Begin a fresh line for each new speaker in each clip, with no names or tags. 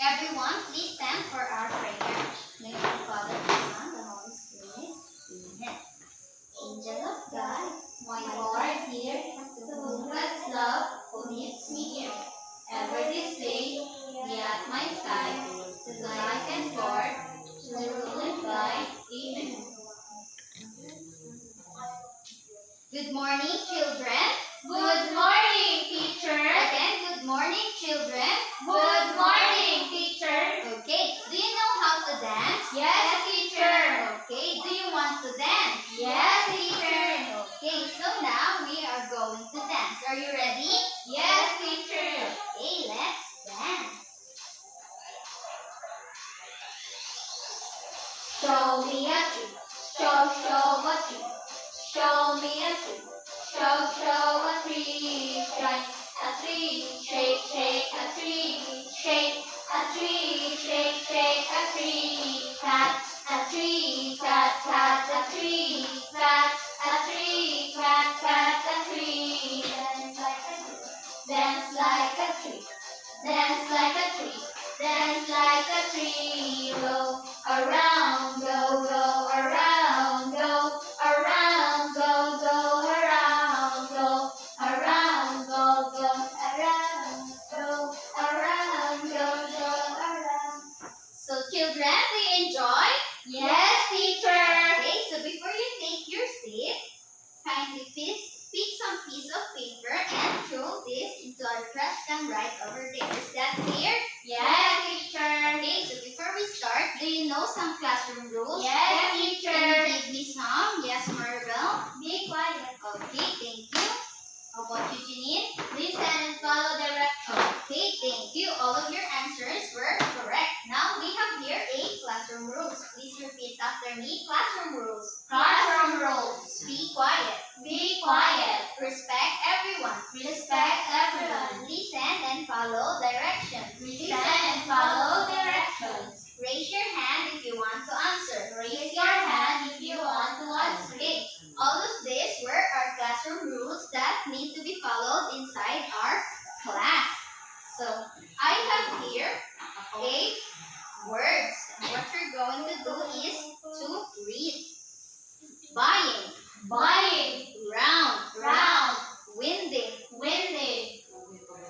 Everyone, please stand for our prayer. Name of the Father, the Son, the Holy Spirit. Amen. Angel of God, my Lord, dear, to whom God's love, who meets me here. Ever this day, be at my side, to guide and guard, to rule and guide. Amen. Good morning, children.
Good morning, teacher.
Again, good morning, children.
Good morning, teacher.
Okay, do you know how to dance?
Yes, teacher.
Okay, do you want to dance?
Yes, teacher.
Okay, so now we are going to dance. Are you ready?
Yes, teacher.
Okay, let's dance.
Show me a tree. Show a tree. Show me a tree. Show a tree. Shake a tree. Shake a tree. Shake a tree. Shake a tree. Touch a tree. Touch a tree. Touch a tree. Touch a tree. Dance like a tree. Dance like a tree. Dance like a tree. Roll around, go around, go around, go around, go around, go around, go around, go around.
So children, do you enjoy?
Yes, teacher.
Okay, so before you take your seat, kindly pick some piece of paper and throw this into our trash can right over there. Is that clear?
Yes, teacher.
Okay, so before we start, do you know some classroom rules?
Yes, teacher.
Can you give me some? Yes, Maribel?
Be quiet.
Okay, thank you. How about you, Janine?
Listen and follow directions.
Okay, thank you. All of your answers were correct. Now we have here 8 classroom rules. Please repeat after me. Classroom rules.
Classroom rules.
Be quiet.
Be quiet.
Respect everyone.
Respect everyone.
Listen and follow directions.
Listen and follow directions.
Raise your hand if you want to answer.
Raise your hand if you want to answer.
Okay, all of these were our classroom rules that need to be followed inside our class. So, I have here 8 words. And what you're going to do is to read. Buying,
Buying.
round,
Round.
windy,
Windy.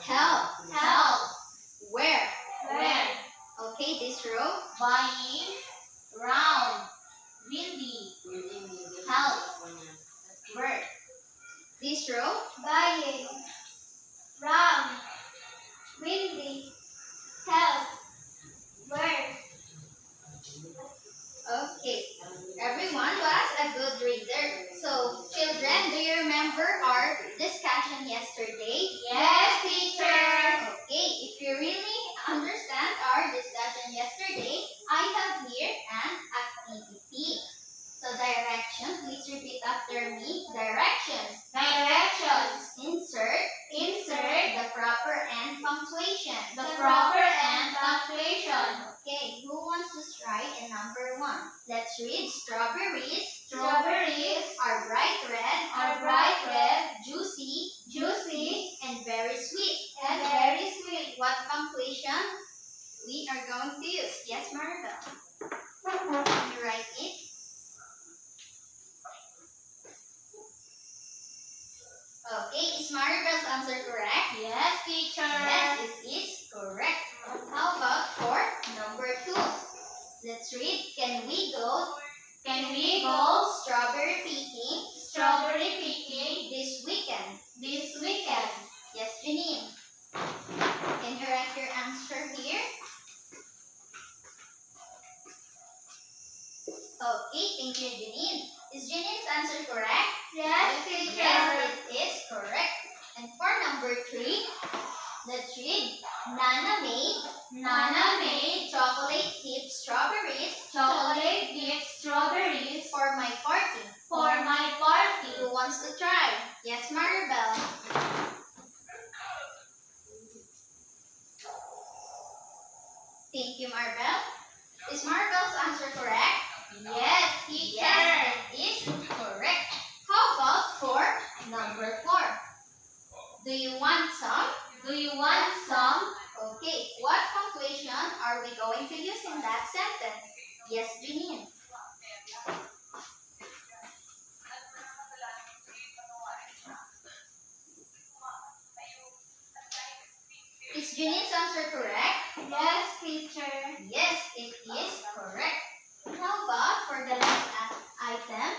help,
Help.
where.
Where.
Okay, this row.
Buying. Round. Windy. Help. Where.
This row.
Buying. Round. Windy. Help. Where.
Okay, everyone was a good reader. So, children, do you remember our discussion yesterday?
Yes, teacher.
Okay, if you really understand our discussion yesterday, I have here an activity. So, direction, please repeat after me. Directions.
Directions.
Insert
Insert
the proper and punctuation.
the proper and punctuation.
Okay, who wants to try in number 1? Let's read. Strawberries
Strawberries
are bright red,
are bright red,
juicy,
juicy,
and very sweet.
and very sweet.
What punctuation we are going to use? Yes, Maribel. Can you write it? Okay, is Maribel's answer correct?
Yes, teacher.
Yes, it is correct. How about for number 2? Let's read. Can we go
Can we go
strawberry picking
strawberry picking
this weekend?
this weekend?
Yes, Janine. Can you write your answer here? Okay, thank you, Janine. Is Janine's answer correct?
Yes, teacher.
Yes, it is correct. And for number 3, let's read. Nana made chocolate dipped strawberries
Chocolate dipped strawberries
for my party.
for my party.
Who wants to try? Yes, Maribel. Thank you, Maribel. Is Maribel's answer correct?
Yes, teacher.
Yes, it is correct. How about for number 4? Do you want some?
Do you want some?
Okay, what punctuation are going to use in that sentence? Yes, Janine. Is Janine's answer correct?
Yes, teacher.
Yes, it is correct. How about for the last item?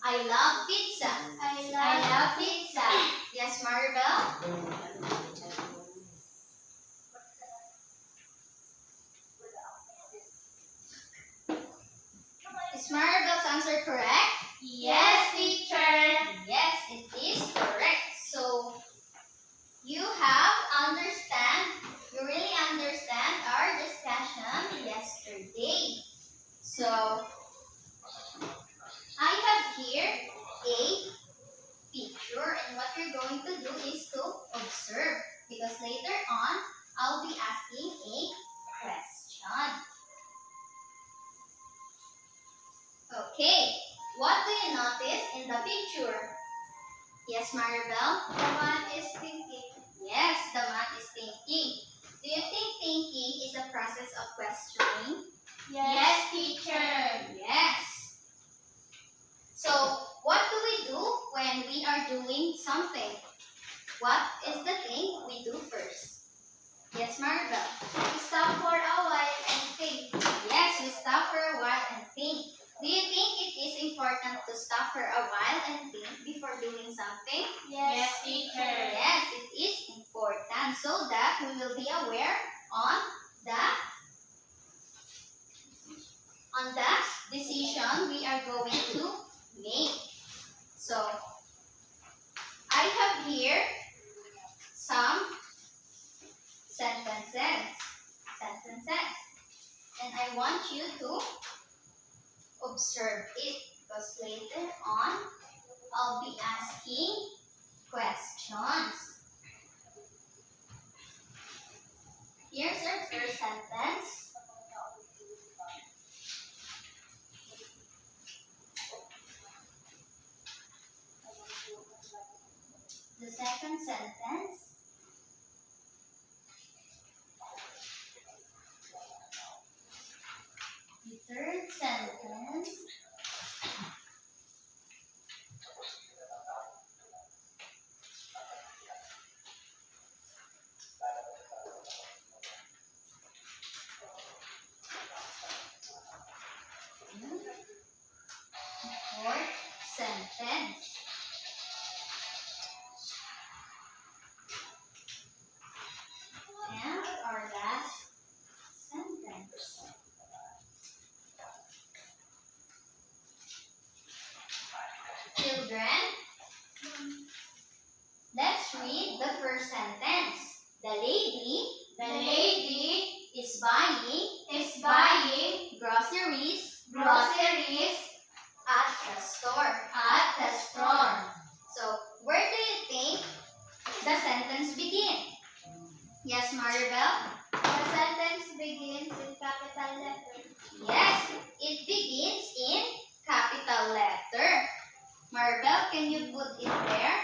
I love pizza.
I love pizza.
Yes, Maribel? Is Maribel's answer correct?
Yes, teacher.
Yes, it is correct. So, you really understand our discussion yesterday. So, I have here a picture, and what you're going to do is to observe, because later on, I'll be asking a question. Okay, what do you notice in the picture? Yes, Maribel?
The man is thinking.
Yes, the man is thinking. Do you think thinking is a process of questioning?
Yes, teacher.
Yes. So, what do we do when we are doing something? What is the thing we do first? Yes, Maribel?
We stop for a while and think.
Yes, we stop for a while and think. Do you think it is important to stop for a while and think before doing something?
Yes, teacher.
Yes, it is important, so that we will be aware on the decision we are going to make. So, I have here some sentences, and I want you to observe it, because later on I'll be asking questions. Here's our first sentence. The second sentence. The third sentence. Fourth sentence. And our last sentence. Children, let's read the first sentence. The lady is buying groceries at the store. So, where do you think the sentence begins? Yes, Maribel?
The sentence begins in capital letter.
Yes, it begins in capital letter. Maribel, can you put it there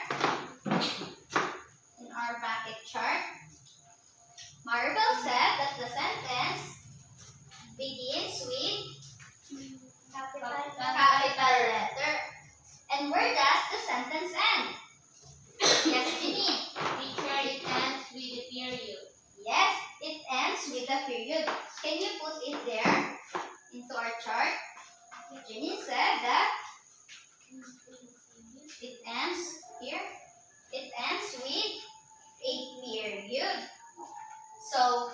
in our packet chart? Maribel said that the sentence begins with capital letter. And where does the sentence end? Yes, Janine.
Teacher, it ends with a period.
Yes, it ends with a period. Can you put it there into our chart? Janine said that it ends here. It ends with a period. So,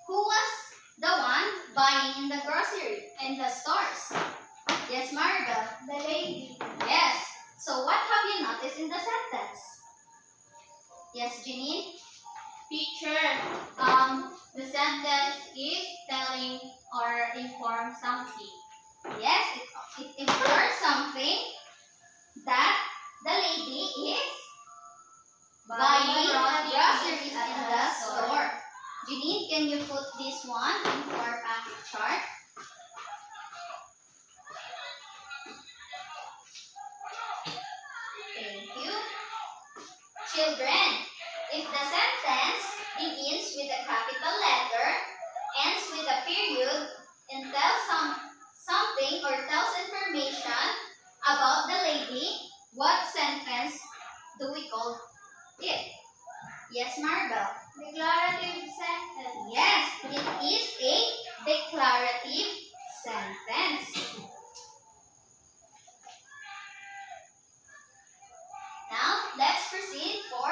who was the one buying in the grocery and the stores? Yes, Maribel.
The lady.
Yes. So, what have you noticed in the sentence? Yes, Janine?
Teacher, the sentence is telling or inform something.
Yes, it infers something that the lady is buying groceries in the store. Janine, can you put this one into our packet chart? Thank you. Children, if the sentence begins with a capital letter, ends period and tells something or tells information about the lady, what sentence do we call it? Yes, Marvel.
Declarative sentence.
Yes, it is a declarative sentence. Now, let's proceed for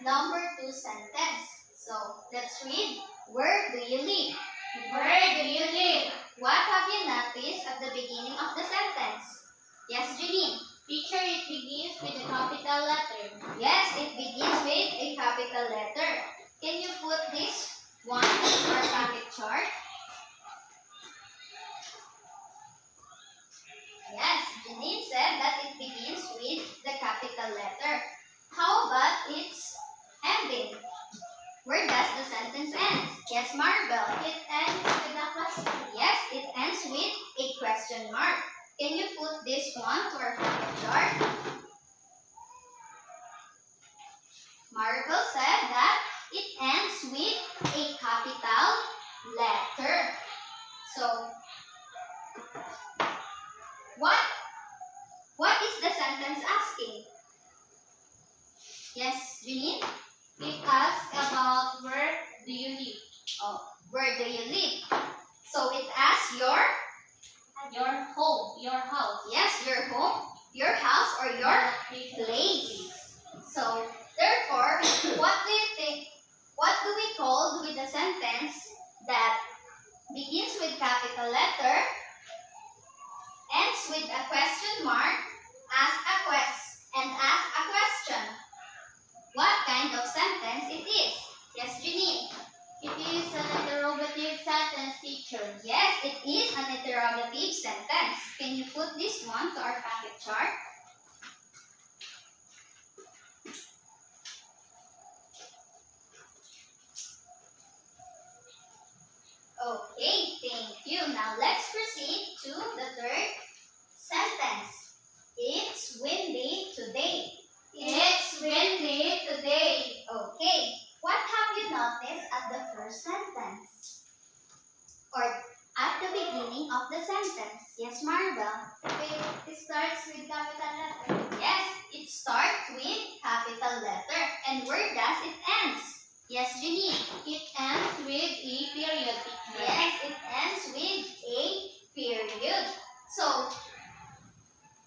number 2 sentence. So, let's read, where do you live?
Where do you live?
What have you noticed at the beginning of the sentence? Yes, Janine.
Teacher, it begins with a capital letter.
Yes, it begins with a capital letter. Can you put this one in our packet chart? Yes, Janine said that it begins with the capital letter. How about its ending? Where does the sentence end? Yes, Marvel.
It ends with a question.
Yes, it ends with a question mark. Can you put this one to our packet chart? Marvel said that it ends with a capital letter. So, what is the sentence asking? Yes, Janine?
It asks about where do you live?
Oh, where do you live? So it asks your
Home, your house.
yes, your home, your house, or your place. So therefore, what do you think? What do we call with a sentence that begins with capital letter, ends with a question mark, and asks a question? What kind of sentence it is? Yes, Janine.
It is an interrogative sentence, teacher.
Yes, it is an interrogative sentence. Can you put this one to our packet chart? Okay, thank you. Now let's proceed to the third sentence. It's windy today.
It's windy today.
Okay, what have you noticed at the first sentence? Or at the beginning of the sentence? Yes, Marvel.
It starts with capital letter.
Yes, it starts with capital letter. And where does it end? Yes, Janine.
It ends with a period, teacher.
Yes, it ends with a period. So,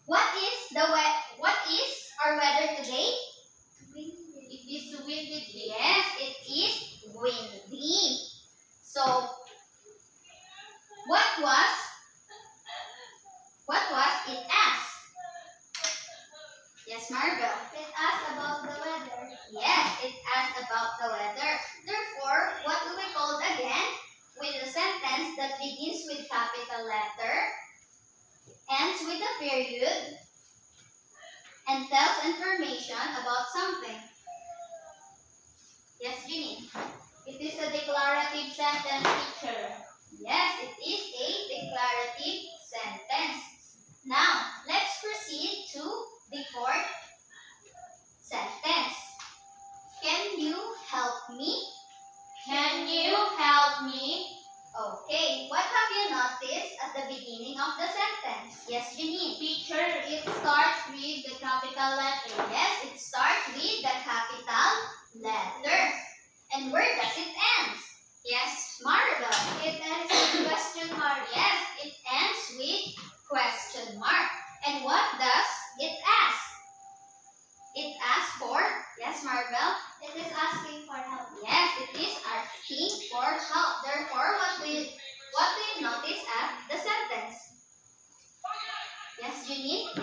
what is our weather today?
It is windy today.
Yes, it is windy. So, what was it asked? Yes, Marvel.
It asks about the weather.
Yes, it asked about the weather. Therefore, what do we call it again? With a sentence that begins with capital letter, ends with a period, and tells information about something. Yes, Ginny.
It is a declarative sentence, teacher.
Yes, it is a declarative sentence. Now, let's proceed to the fourth sentence. Can you help me?
Can you help me?
Okay, what have you noticed at the beginning of the sentence? Yes, Janine.
Teacher, it starts with the capital letter.
Yes, it starts with the capital letter. And where does it end? Yes, Marvel.
It ends with question mark.
Yes, it ends with question mark. And what does it ask? It asks for, yes, Marvel?
It is asking for help.
Yes, it is asking for help. Therefore, what do you notice at the sentence? Yes, Janine?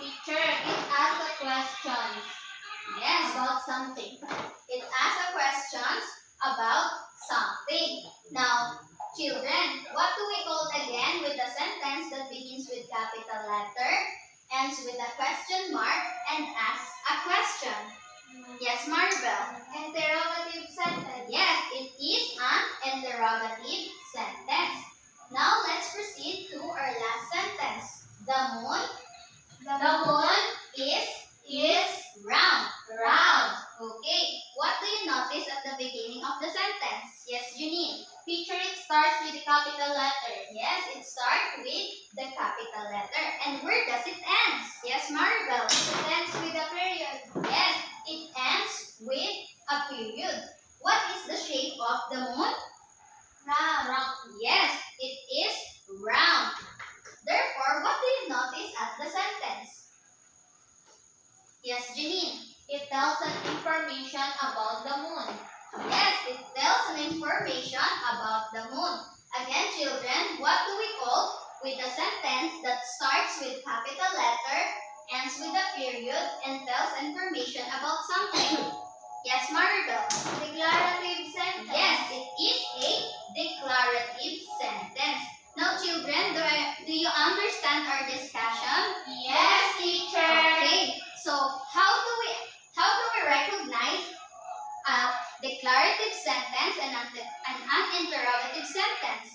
Teacher, it asks a question
Yes,
about something.
it asks a questions about something. Now, children, what do we call it again with a sentence that begins with capital letter, ends with a question mark, and asks a question? Yes, Marvel.
Interrogative sentence.
Yes, it is an interrogative sentence. Now, let's proceed to our last sentence. The moon
The moon
is round. Round. Okay. What do you notice at the beginning of the sentence? Yes, Janine.
Teacher, it starts with the capital letter.
Yes, it starts with the capital letter. And where does it end? Yes, Maribel.
It ends with a period.
Yes, it ends with a period. What is the shape of the moon?
Round.
Yes, it is round. Therefore, what do you notice at the sentence? Yes, Janine.
It tells an information about the moon.
Yes, it tells an information about the moon. Again, children, what do we call with a sentence that starts with capital letter, ends with a period, and tells information about something? Yes, Maribel.
Declarative sentence.
Yes, it is a declarative sentence. Now, children, do you understand our discussion?
Yes, teacher.
Okay. So, how do we recognize a declarative sentence and an interrogative sentence?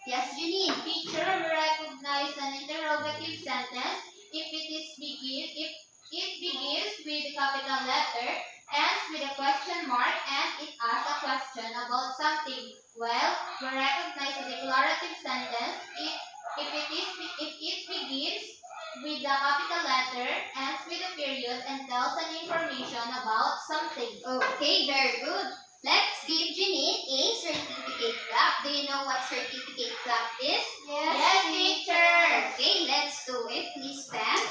Yes, Janine.
Teacher, we recognize an interrogative sentence if it begins with the capital letter, ends with a question mark, and it asks a question about something. Well, we recognize a declarative sentence if it begins with the capital letter, ends with a period, and tells an information about something.
Okay, very good. Let's give Janine a certificate clap. Do you know what certificate clap is?
Yes, teacher.
Okay, let's do it. Please stand.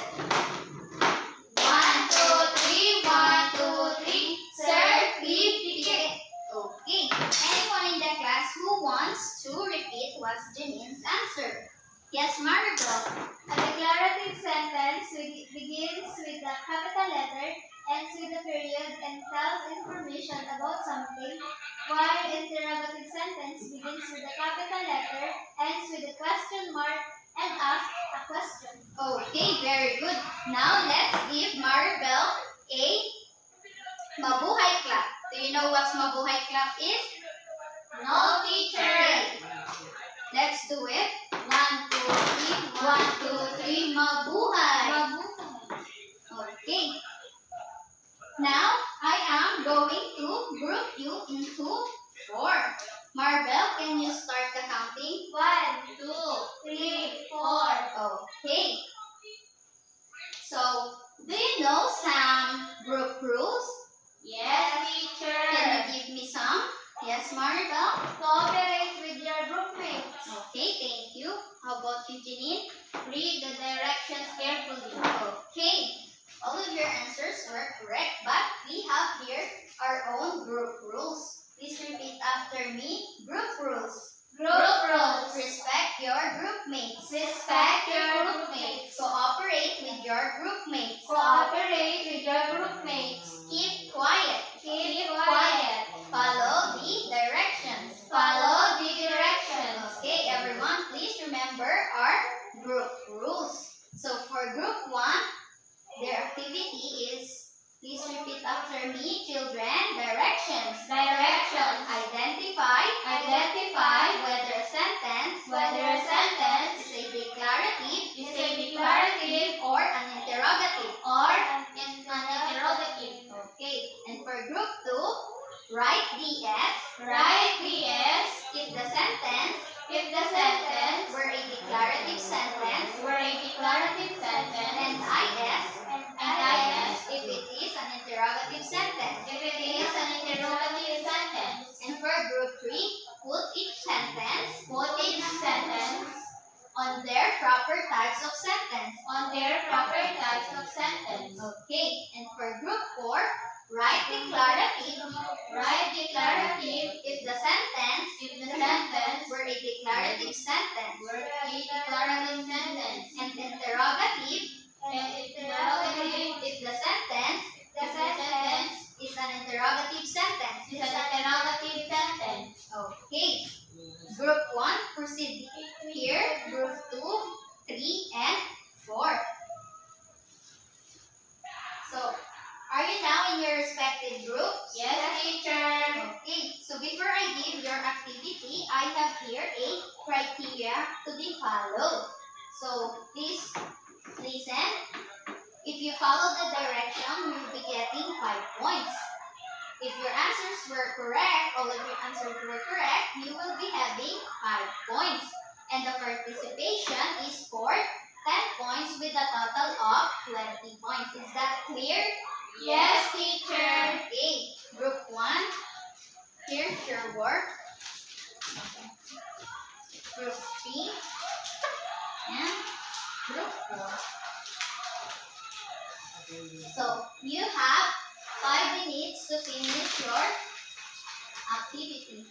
1, 2, 3, 1, 2, 3.
Certificate. Okay. Anyone in the class who wants to repeat what's Janine's answer? Yes, Maribel.
A declarative sentence begins with a capital letter, ends with a period, and tells information about something, while interrogative sentence begins with a capital letter, ends with a question mark, and asks a question.
Okay, very good. Now let's give Maribel a mabuhay clap. Do you know what mabuhay clap is?
No, teacher.
Okay. Let's do it. 1, 2, 3. 1, 2, 3. Mabuhay. Okay. Now, I am going to group you into 4. Maribel, can you start the counting?
1, 2, 3, 4.
Okay. So, do you know some group rules?
Yes, teacher.
Can you give me some? Yes, Maribel?
Cooperate with your groupmates.
Okay, thank you. How about you, Janine?
Read the directions carefully.
Okay. All of your answers were correct, but we have here our own group rules. Please repeat after me. Group rules.
Group rules.
Respect your groupmates.
Respect your groupmates.
Cooperate with your groupmates.
Cooperate with your groupmates.
Keep quiet.
Keep quiet.
Follow the directions.
Follow the directions.
Okay, everyone, please remember our group rules. So for group 1, their activity is, please repeat after me, children, directions.
Directions.
Identify whether a sentence is a declarative or an interrogative.
Or an interrogative.
Okay, and for group 2, write DS
Write the S
if the sentence
if the sentence
were a declarative sentence,
were a declarative sentence,
and IS
and IS
if it is an interrogative sentence.
if it is an interrogative sentence.
And for group 3, put each sentence on their proper types of sentence.
on their proper types of sentence.
Okay, and for group 4, write declarative
Write declarative
if the sentence were a declarative sentence,
were a declarative sentence,
and interrogative
and interrogative
if the sentence is an interrogative sentence.
is an interrogative sentence.
Okay, group 1, proceed here, group 2, 3, and 4. So, are you now in your respective groups?
Yes, teacher.
Okay, so before I give your activity, I have here a criteria to be followed. So, please listen. If you follow the direction, you will be getting 5 points. If your answers were correct, all of your answers were correct, you will be And the participation is for 10 points with a total of 20 points. Is that clear?
Yes, teacher.
Okay. Group 1, here's your work. Group 3 and Group 4. So, you have 5 minutes to finish your activity.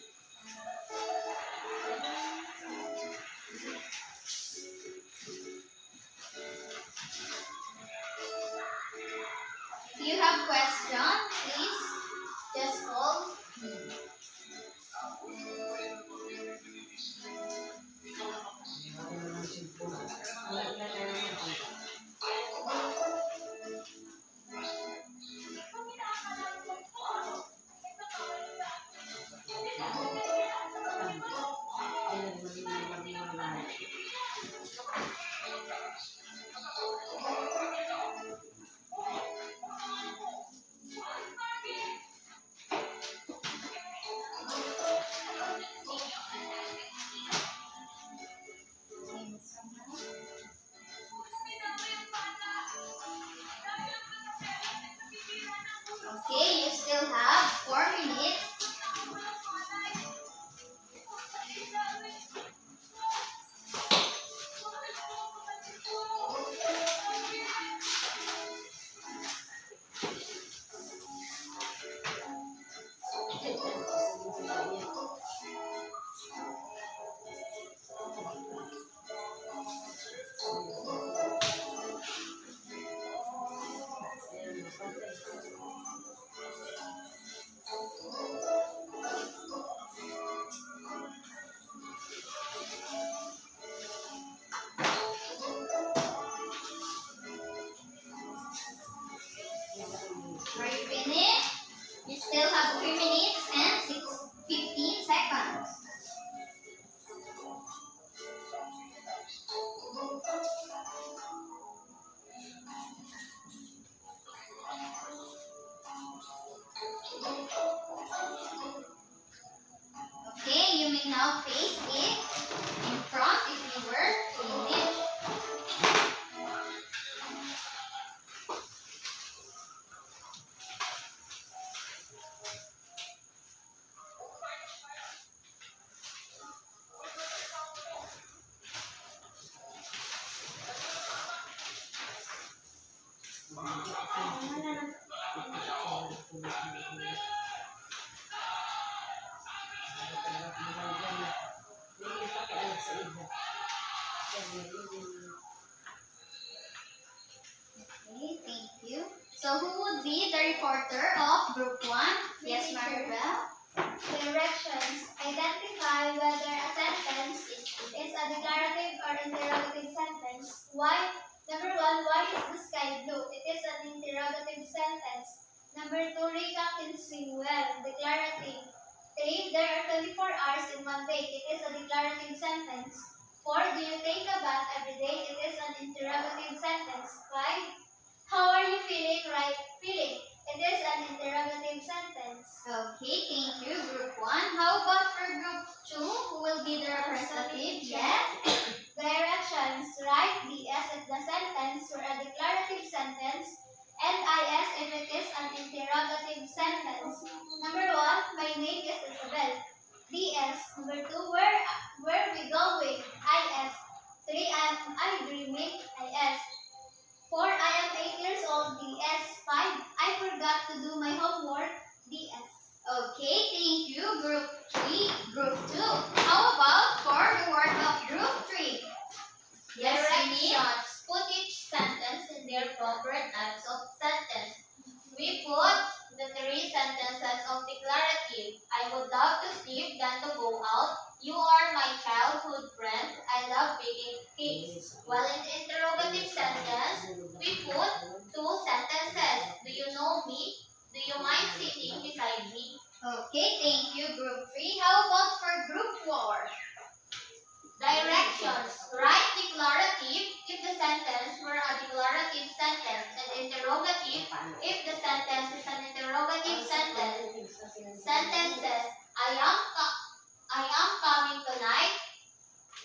If you have questions, please just call me. Okay, you still have 4 minutes. Are you finished? You still have 3 minutes and 15 seconds. Okay, you may now face it in front if you were finished. Okay, thank you. So who would be the reporter of Group 1? Yes, Maribel?
Directions. Identify whether a sentence is a declarative or interrogative sentence. Why? Number 1, why is the sky blue? It is an interrogative sentence. Number 2, Rika can swim well. Declarative. 3, there are 24 hours in one day. It is a declarative sentence. 4, do you take a bath every day? It is an interrogative sentence. 5, how are you feeling right? Feeling. It is an interrogative sentence.
Okay, thank you, Group 1. How about for Group 2? Who will be the representative? Yes?
Directions. Write DS if the sentence were a declarative sentence and IS if it is an interrogative sentence. Number 1, my name is Isabel. DS. Number 2, where we going? IS. 3, am I dreaming? IS. 4, I am 8 years old. DS. 5, I forgot to do my homework. DS.
Okay, thank you, Group 3. Group 2. How about for the work of Group 3? Yes, Amy?
Directions. Put each sentence in their proper types of sentence. We put the 3 sentences of declarative. I would love to sleep than to go out. You are my childhood friend. I love baking cakes. While in the interrogative sentence, we put 2 sentences. Do you know me? Do you mind sitting beside me?
Okay, thank you, Group 3. How about for Group 4?
Directions. Write declarative if the sentence were a declarative sentence and interrogative if the sentence is an interrogative sentence. Sentences. I am coming tonight.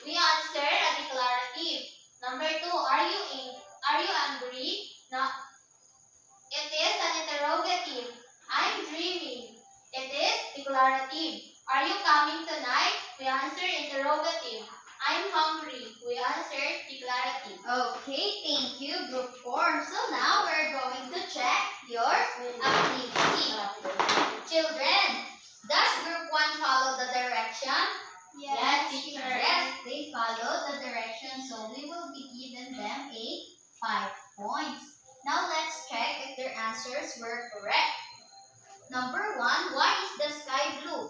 We answer a declarative. Number 2, are you angry? No. It is an interrogative. I'm dreaming. It is declarative. Are you coming tonight? We answer interrogative. I'm hungry. We answer declarative.
Okay, thank you, Group 4. So now we're going to check your activity. Children, does Group 1 follow the direction?
Yes, teacher.
Yes, they follow the direction, so we will be giving them 5 points. Now let's check if their answers were correct. Number 1, why is the sky blue?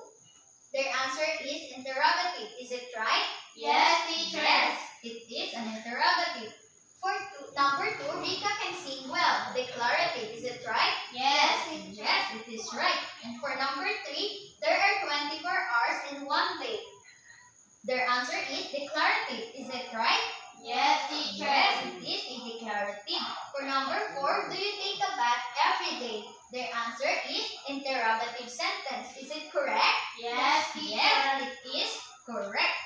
Their answer is interrogative. Is it right?
Yes, teacher.
Yes, it is an interrogative. For number 2, Rika can sing well. Declarative. Is it right?
Yes.
Yes, it is right. And for number 3, there are 24 hours in one day. Their answer is declarative. Is it right?
Yes, teacher.
Yes, it is a declarative. For number 4, do you take a bath every day? Their answer is interrogative sentence. Is it correct?
Yes, teacher.
Yes, it is correct.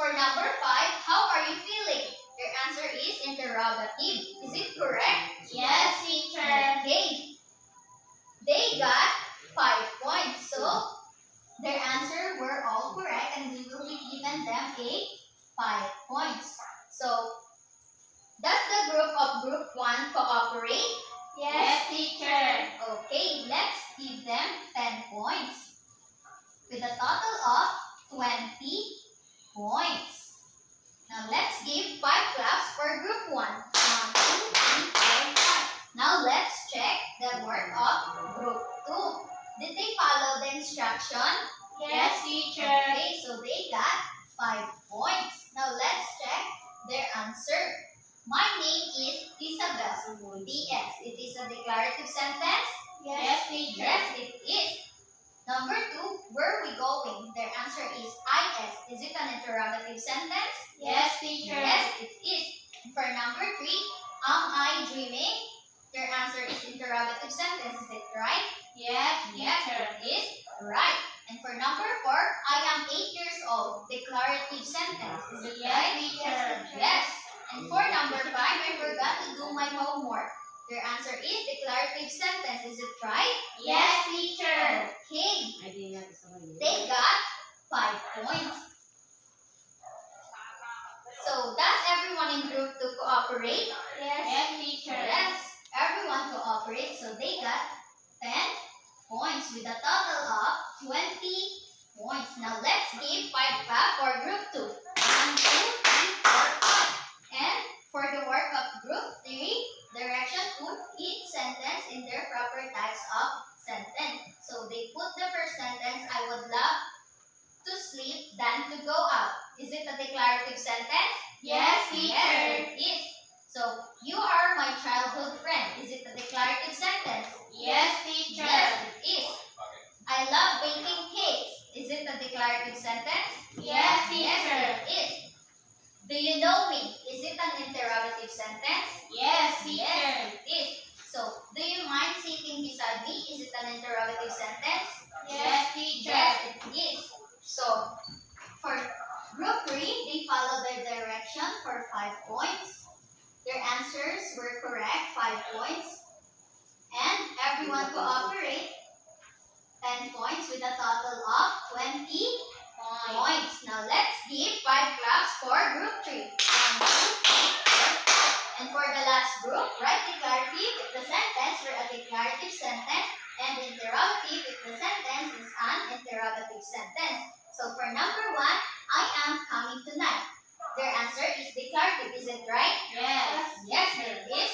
For number 5, how are you feeling? Their answer is interrogative. Is it correct?
Yes, teacher.
Okay. They got 5 points. So, their answer were all correct and we will be giving them 5 points. So, does the group of Group 1 cooperate?
Yes, teacher.
Okay, let's give them 10 points. With a total of 20 points. Now, let's give 5 claps for Group 1. 1, 2, 3, 4, 5. Now, let's check the work of Group 2. Did they follow the instruction?
Yes, teacher.
Okay, so they got 5 points. Now, let's check their answer. My name is Isabel. P.S. It is a declarative sentence?
Yes, teacher.
Yes, it is. Number 2, where are we going? Their answer is I.S. Is it an interrogative sentence?
Yes, teacher.
Yes, it is. For number 3, am I dreaming? Their answer is interrogative sentence. Is it right?
Yes,
Yes,
teacher.
it is right. And for number 4, I am 8 years old. Declarative sentence. Is it
Yes,
right?
teacher.
Yes. And for number 5, I forgot to do my homework. Their answer is declarative sentence. Is it right?
Yes, teacher.
Okay. They got 5 points. So, does everyone in group 2 cooperate?
Yes, teacher.
Yes. Everyone cooperates. So, they got 10 points with a total of 20 points. Now, let's give 5 clap for group 2. 1, 2, 3, 4, 5. And for the work of group 3, direction, put each sentence in their proper types of sentence. So, they put the first sentence, I would love to sleep than to go out. Is it a declarative sentence?
Yes, teacher.
Yes, it is. So, you are my childhood friend. Is it a declarative sentence?
Yes, teacher.
Yes, it is. I love baking cakes. Is it a declarative sentence?
Yes,
Yes,
teacher.
it is. Do you know me? Is it an interrogative sentence?
Yes, teacher.
Yes, it is. So, do you mind sitting beside me? Is it an interrogative sentence?
Yes, teacher.
Yes, it is. So, for group 3, they follow their direction for 5 points. Their answers were correct, 5 points. And everyone cooperate, 10 points with a total of 20 points. Now, let's give 5 claps for group 3. 1, 2, 3, 4, 5. And for the last group, write declarative if the sentence were a declarative sentence and interrogative if the sentence is an interrogative sentence. So, for number 1, I am coming tonight. Their answer is declarative. Is it right?
Yes.
Yes, it is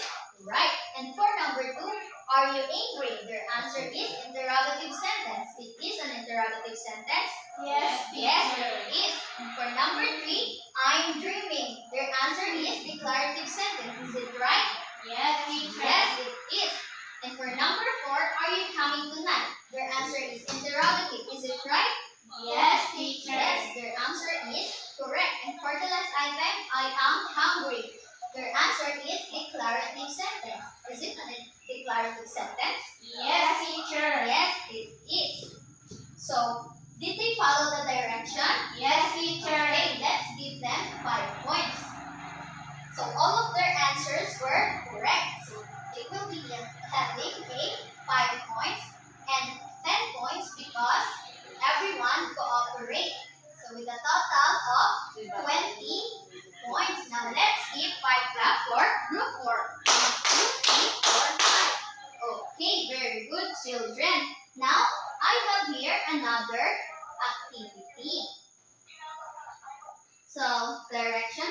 right. And for number 2, are you angry? Their answer is interrogative sentence. It is an interrogative sentence.
Yes,
Yes,
teacher.
it is. And for number 3, I'm dreaming. Their answer is declarative sentence. Is it right?
Yes, teacher.
Yes, it is. And for number 4, are you coming tonight? Their answer is interrogative. Is it right?
Yes, teacher.
Yes, their answer is correct. And for the last item, I am hungry. Their answer is declarative sentence. Is it a declarative sentence?
Yes, teacher.
Yes, it is. So, did they follow the direction?
Yes, teacher.
Okay, let's give them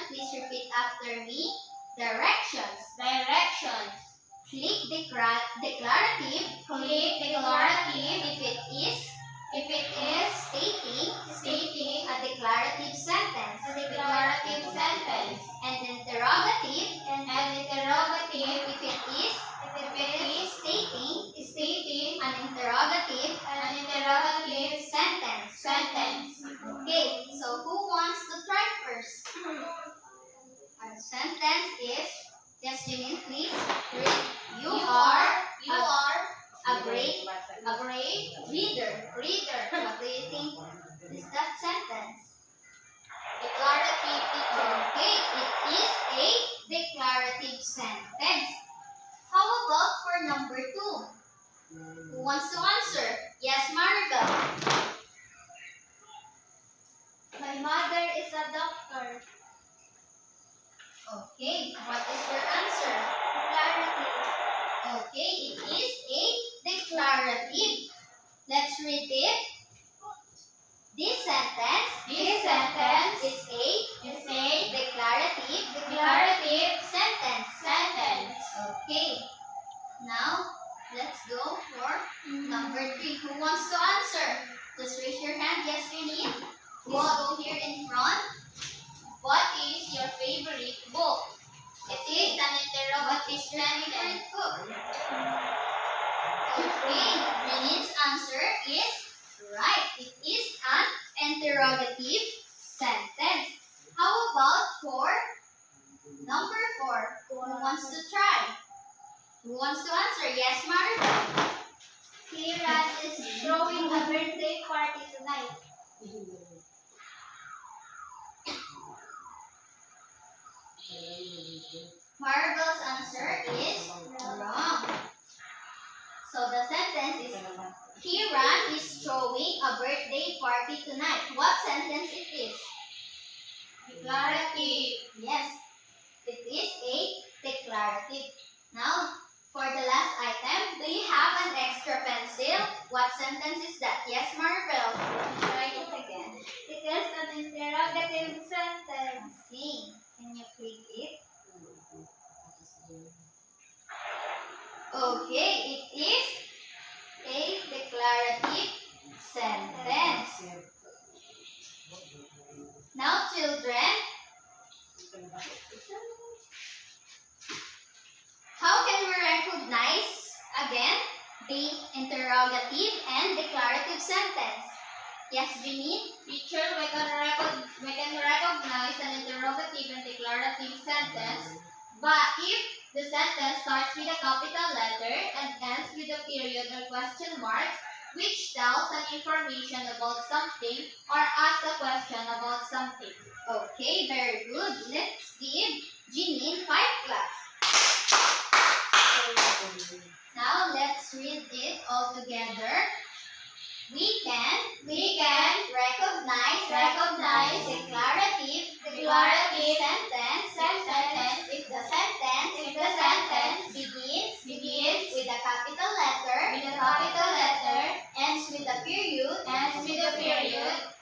please repeat after me. Directions.
Directions.
Click declarative
Click declarative
if it is stating
a
declarative sentence.
declarative sentence.
And interrogative
And interrogative
if it is stating
an
an interrogative
interrogative
sentence.
sentence.
Okay, so who wants to try first? Our sentence is, yes, Janine, please read. You are a great reader. What do you think is that sentence?
Declarative, teacher.
Okay, it is a declarative sentence. How about for number 2? Who wants to answer? Yes, Maribel.
My mother is a doctor.
Okay, what is your answer?
Declarative.
Okay, it is a declarative. Let's read it. This sentence
This sentence
is a
is a
declarative sentence.
sentence.
Okay, now let's go for number 3. Who wants to answer? Just raise your hand. Yes, you need. Please go here in front.
What is your favorite book? It is an
What
interrogative
is your favorite
sentence.
book? Okay, Janine's answer is right. It is an interrogative sentence. How about for number 4? Who wants to try? Who wants to answer? Yes, Maribel.
Kira is throwing a birthday party tonight.
Maribel's answer is wrong. So the sentence is, Kiran is throwing a birthday party tonight. What sentence it is?
Declarative.
Yes, it is a declarative. Now, for the last item, do you have an extra pencil? What sentence is that? Yes, Maribel. Try it again.
It is an interrogative sentence.
See, can you click it? Okay, it is a declarative sentence. Now, children, how can we recognize again the interrogative and declarative sentence? Yes, Janine?
Teacher, we can recognize an interrogative and declarative sentence, but if the sentence starts with a capital letter and ends with a period or question mark, which tells an information about something or asks a question about something.
Okay, very good. Let's give Janine 5 claps. Now, let's read it all together. We can recognize declarative sentence if the sentence begins with a capital letter, ends with a period,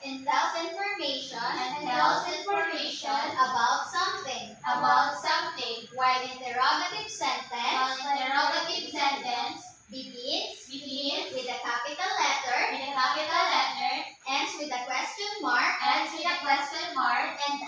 and tells information about something. While interrogative sentence begins with a capital letter, ends with a question mark, and